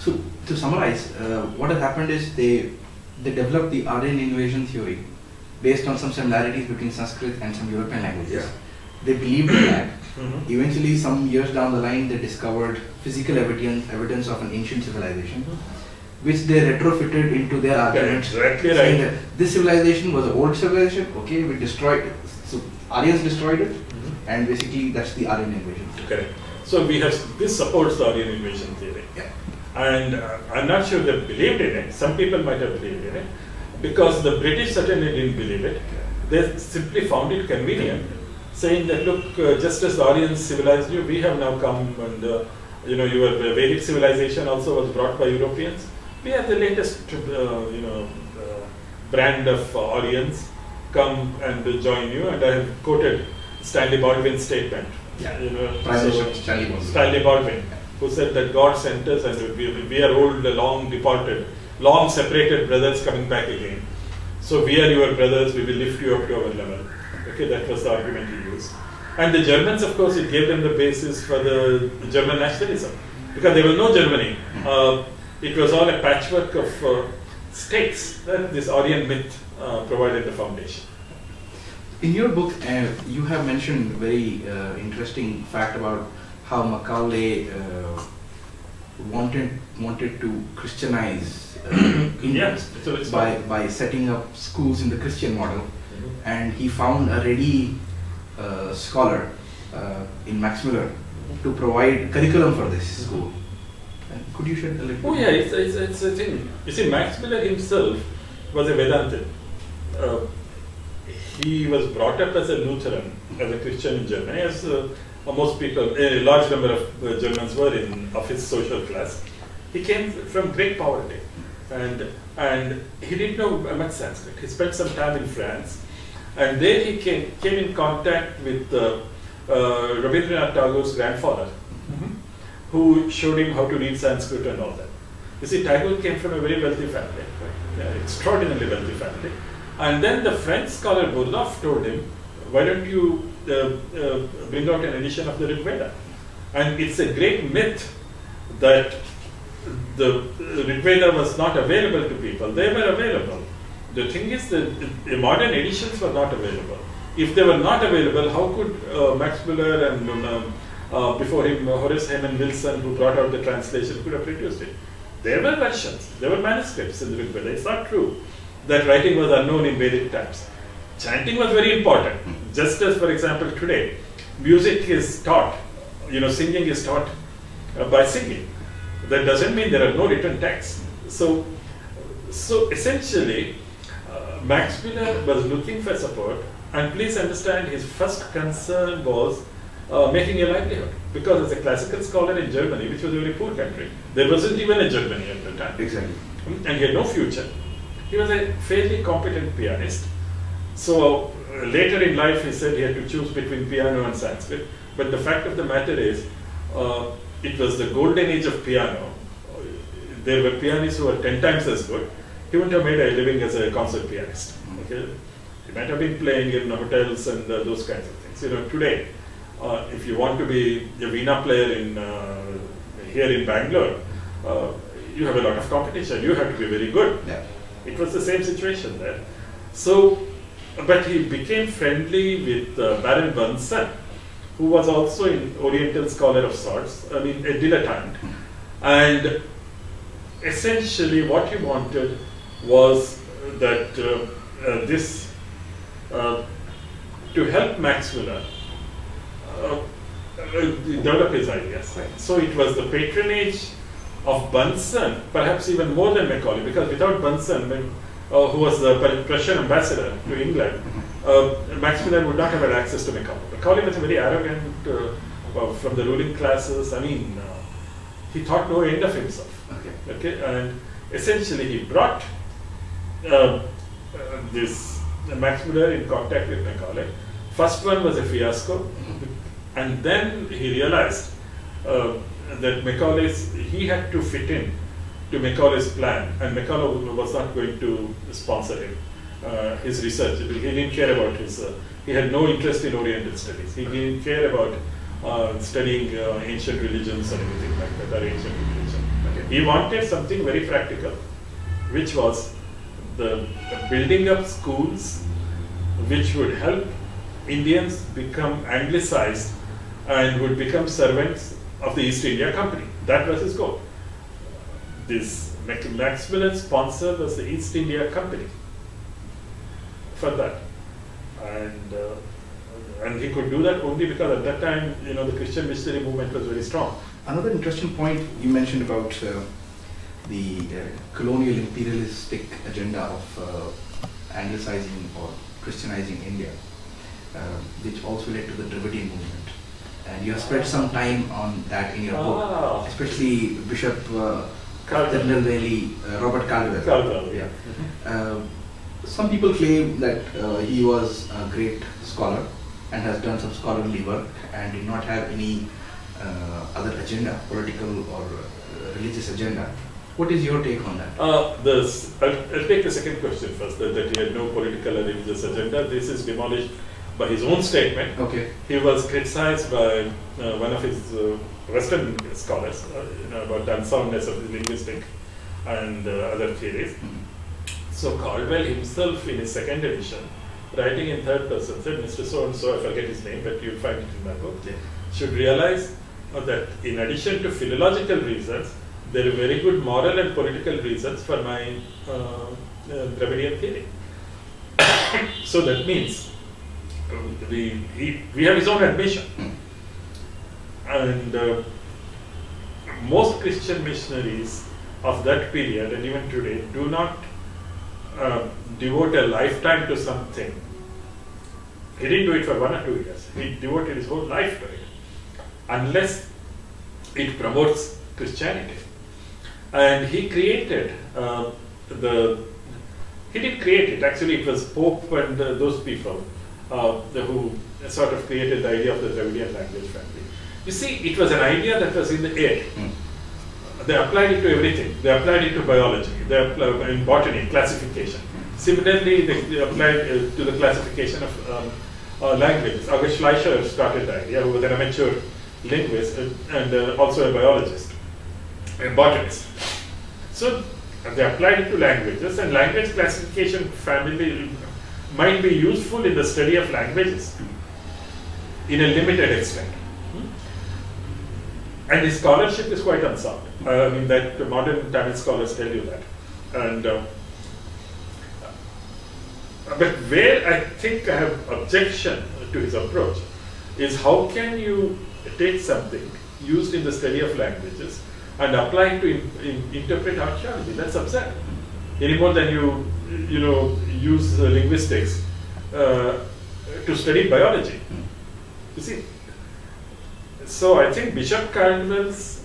So to summarize, what has happened is they developed the Aryan invasion theory based on some similarities between Sanskrit and some European languages. Yeah. They believed in that. Eventually, some years down the line, they discovered physical evidence of an ancient civilization, which they retrofitted into their arguments. Exactly saying right. that this civilization was an old civilization. Okay, we destroyed it. So Aryans destroyed it, and basically that's the Aryan invasion. Correct. So we have this supports the Aryan invasion theory. Yeah. And I'm not sure they believed in it. Some people might have believed in it, because the British certainly didn't believe it. They simply found it convenient, saying that, look, just as the Aryans civilized you, we have now come, and your Vedic civilization also was brought by Europeans. We have the latest, brand of Aryans come and join you, and I have quoted Stanley Baldwin's statement. Yeah. Prime Minister Stanley Baldwin. Stanley Baldwin, who said that God sent us, and we are old, long departed, long separated brothers coming back again. So we are your brothers, we will lift you up to our level. Okay, that was the argument he used. And the Germans, of course, it gave them the basis for the German nationalism, because there was no Germany. It was all a patchwork of states that this Aryan myth provided the foundation. In your book, you have mentioned a very interesting fact about how Macaulay wanted to Christianize Indians by setting up schools in the Christian model, and he found a ready scholar in Max Muller to provide curriculum for this school. Could you shed a little bit? Oh yeah, it's a thing. You see, Max Muller himself was a Vedantin. He was brought up as a Lutheran, as a Christian in Germany, as most people, a large number of Germans were of his social class. He came from great poverty, and he didn't know much Sanskrit. He spent some time in France, and there he came in contact with Rabindranath Tagore's grandfather, who showed him how to read Sanskrit and all that. You see, Tagore came from a very wealthy family, extraordinarily wealthy family. And then the French scholar Bourlaf told him, why don't you bring out an edition of the Rig Veda? And it's a great myth that the Rig Veda was not available to people. They were available. The thing is that the modern editions were not available. If they were not available, how could Max Muller and before him Horace Hayman Wilson, who brought out the translation, could have produced it? There were versions, there were manuscripts in the Rig Veda. It's not true that writing was unknown in Vedic times. Chanting was very important. Just as, for example, today, music is taught, singing is taught by singing. That doesn't mean there are no written texts. So essentially, Max Muller was looking for support, and please understand his first concern was making a livelihood. Because as a classical scholar in Germany, which was a very poor country, there wasn't even a Germany at the time. Exactly. And he had no future. He was a fairly competent pianist. So later in life he said he had to choose between piano and Sanskrit. But the fact of the matter is, it was the golden age of piano. There were pianists who were 10 times as good. He wouldn't have made a living as a concert pianist. Okay? He might have been playing in hotels and those kinds of things. Today, if you want to be a Veena player here in Bangalore, you have a lot of competition. You have to be very good. Yeah. It was the same situation there. So, but he became friendly with Baron Bunsen, who was also an Oriental scholar of sorts, a dilettante. And essentially what he wanted was that to help Max Muller develop his ideas. Right. So it was the patronage of Bunsen, perhaps even more than Macaulay, because without Bunsen, who was the Prussian ambassador to England, Max Muller would not have had access to Macaulay. Macaulay was a very arrogant, from the ruling classes. He thought no end of himself. Okay, and essentially he brought this Max Muller in contact with Macaulay. First one was a fiasco, and then he realized that he had to fit in to Macaulay's plan, and Macaulay was not going to sponsor him, his research. He didn't care about he had no interest in Oriental studies. He didn't care about studying ancient religions or anything like that, or ancient religion. Okay. He wanted something very practical, which was the building up schools which would help Indians become anglicized and would become servants of the East India Company. That was his goal. This Maximilian sponsor was the East India Company for that. And he could do that only because at that time, the Christian missionary movement was very strong. Another interesting point you mentioned about the colonial imperialistic agenda of anglicizing or Christianizing India, which also led to the Dravidian movement. And you have spent some time on that in your book, especially Bishop Tirunelveli, Robert Caldwell. Yeah. Some people claim that he was a great scholar and has done some scholarly work and did not have any other agenda, political or religious agenda. What is your take on that? I'll take the second question first, that he had no political or religious agenda. This is demolished by his own statement. Okay. He was criticized by one of his Western scholars about the unsoundness of the linguistic and other theories. So Caldwell himself, in his second edition, writing in third person, said, Mr. So-and-so, I forget his name, but you'll find it in my book, should realize that in addition to philological reasons, there are very good moral and political reasons for my Dravidian theory. So that means we have his own admission. And most Christian missionaries of that period and even today do not devote a lifetime to something. He didn't do it for 1 or 2 years. He devoted his whole life to it, unless it promotes Christianity. And he created he didn't create it, actually it was Pope and those people who sort of created the idea of the Dravidian language family. You see, it was an idea that was in the air. They applied it to everything. They applied it to biology, they applied in botany, classification. Similarly, they applied to the classification of languages. August Schleicher started the idea, who was an amateur linguist and also a biologist, a botanist. So they applied it to languages, and language classification family might be useful in the study of languages in a limited extent. And his scholarship is quite unsound. I mean, that modern Tamil scholars tell you that. And but where I think I have objection to his approach is, how can you take something used in the study of languages and apply it to interpret archaeology? That's absurd. Any more than you use linguistics to study biology. You see. So I think Bishop Caldwell's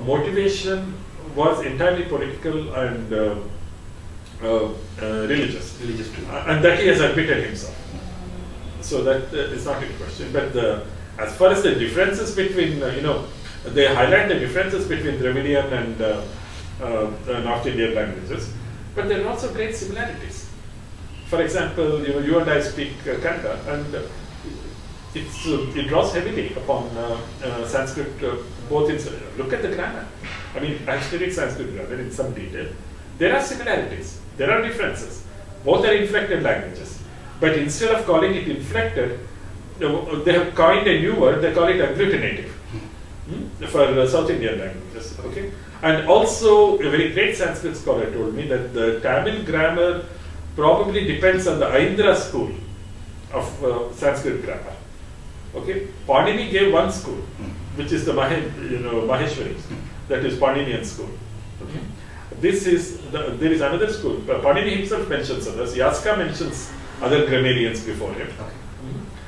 motivation was entirely political and religious. Religious too. And that he has admitted himself. So that is not in question. But as far as the differences between, they highlight the differences between Dravidian and North Indian languages, but there are also great similarities. For example, you and I speak Kannada, and it draws heavily upon Sanskrit, both in, look at the grammar. I mean, I've studied Sanskrit grammar in some detail. There are similarities, there are differences. Both are inflected languages. But instead of calling it inflected, they have coined a new word, they call it agglutinative for South Indian languages. Okay? And also, a very great Sanskrit scholar told me that the Tamil grammar probably depends on the Aindra school of Sanskrit grammar. Okay, Panini gave one school, which is the Maheshwari, that is Paninian school. Okay, there is another school. Panini himself mentions others. Yaska mentions other grammarians before him.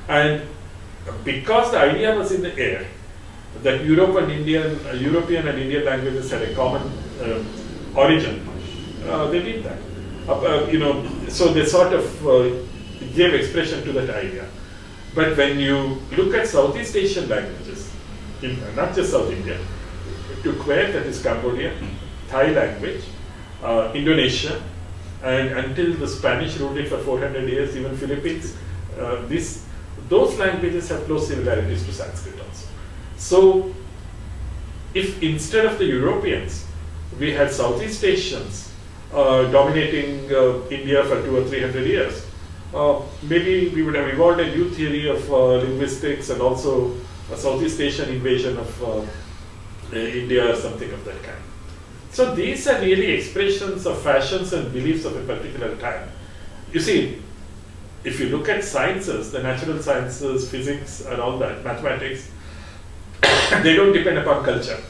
And because the idea was in the air that European and Indian languages had a common origin, they did that. So they sort of gave expression to that idea. But when you look at Southeast Asian languages, not just South India, to Kuwait, that is Cambodia, Thai language, Indonesia, and until the Spanish ruled it for 400 years, even Philippines, those languages have close similarities to Sanskrit also. So, if instead of the Europeans we had Southeast Asians dominating India for 200 or 300 years. Maybe we would have evolved a new theory of linguistics and also a Southeast Asian invasion of India or something of that kind. So these are really expressions of fashions and beliefs of a particular time. You see, if you look at sciences, the natural sciences, physics and all that, mathematics, they don't depend upon culture.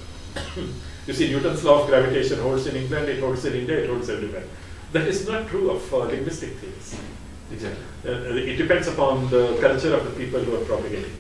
You see, Newton's law of gravitation holds in England, it holds in India, it holds everywhere. That is not true of linguistic theories. Exactly. It depends upon the culture of the people who are propagating.